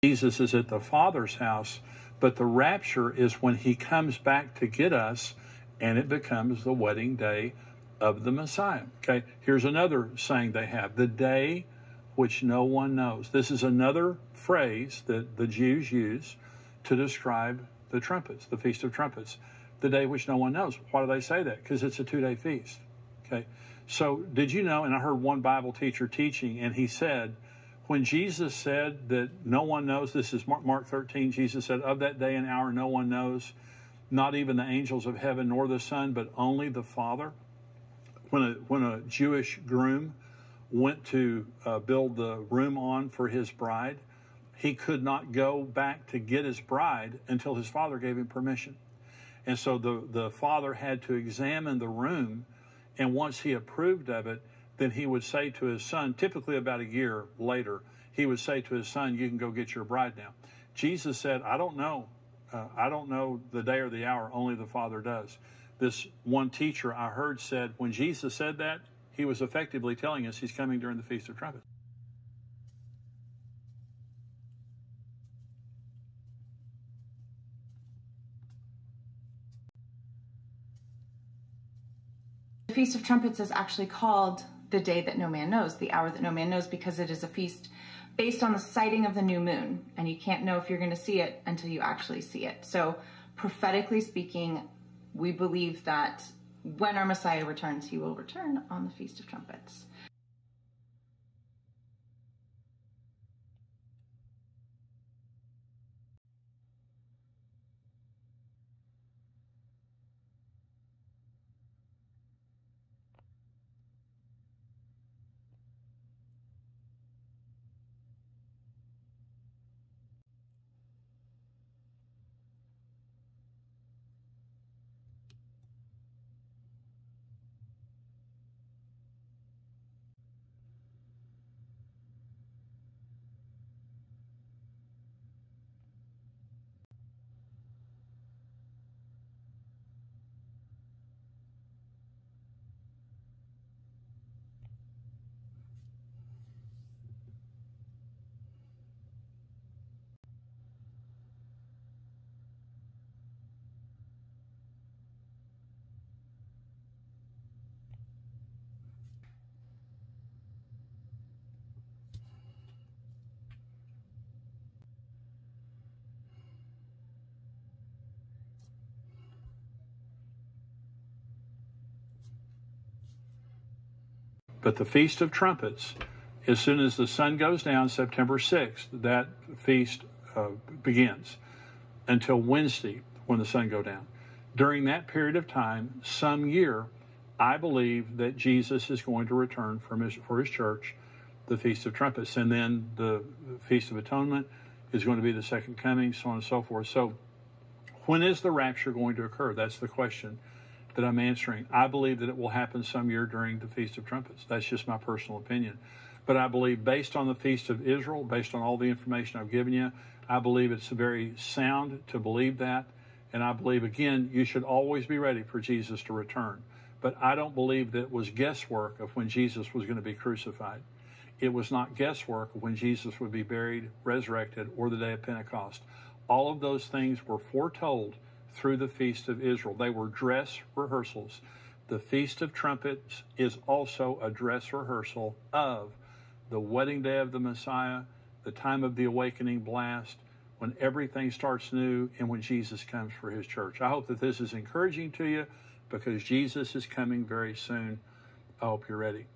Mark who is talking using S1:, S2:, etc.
S1: Jesus is at the Father's house, but the rapture is when he comes back to get us, and it becomes the wedding day of the Messiah. Okay, here's another saying they have, the day which no one knows. This is another phrase that the Jews use to describe the trumpets, the Feast of Trumpets, the day which no one knows. Why do they say that? Because it's a 2-day feast. Okay, so did you know, and I heard one Bible teacher teaching, and he said, when Jesus said that no one knows, this is Mark 13, Jesus said, of that day and hour no one knows, not even the angels of heaven nor the Son, but only the Father. When a Jewish groom went to build the room on for his bride, he could not go back to get his bride until his father gave him permission. And so the father had to examine the room, and once he approved of it, then he would say to his son, typically about a year later, he would say to his son, you can go get your bride now. Jesus said, I don't know. I don't know the day or the hour, only the Father does. This one teacher I heard said, when Jesus said that, he was effectively telling us he's coming during the Feast of Trumpets.
S2: The Feast of Trumpets is actually called the day that no man knows, the hour that no man knows, because it is a feast based on the sighting of the new moon, and you can't know if you're going to see it until you actually see it. So prophetically speaking, we believe that when our Messiah returns, he will return on the Feast of Trumpets.
S1: But the Feast of Trumpets, as soon as the sun goes down, September 6th, that feast begins until Wednesday when the sun goes down. During that period of time, some year, I believe that Jesus is going to return for his church, the Feast of Trumpets. And then the Feast of Atonement is going to be the second coming, so on and so forth. So when is the rapture going to occur? That's the question that I'm answering. I believe that it will happen some year during the Feast of Trumpets. That's just my personal opinion. But I believe, based on the Feast of Israel, based on all the information I've given you, I believe it's very sound to believe that. And I believe, again, you should always be ready for Jesus to return. But I don't believe that it was guesswork of when Jesus was going to be crucified. It was not guesswork of when Jesus would be buried, resurrected, or the day of Pentecost. All of those things were foretold through the Feast of Israel. They were dress rehearsals. The Feast of Trumpets is also a dress rehearsal of the wedding day of the Messiah, the time of the awakening blast, when everything starts new, and when Jesus comes for his church. I hope that this is encouraging to you, because Jesus is coming very soon. I hope you're ready.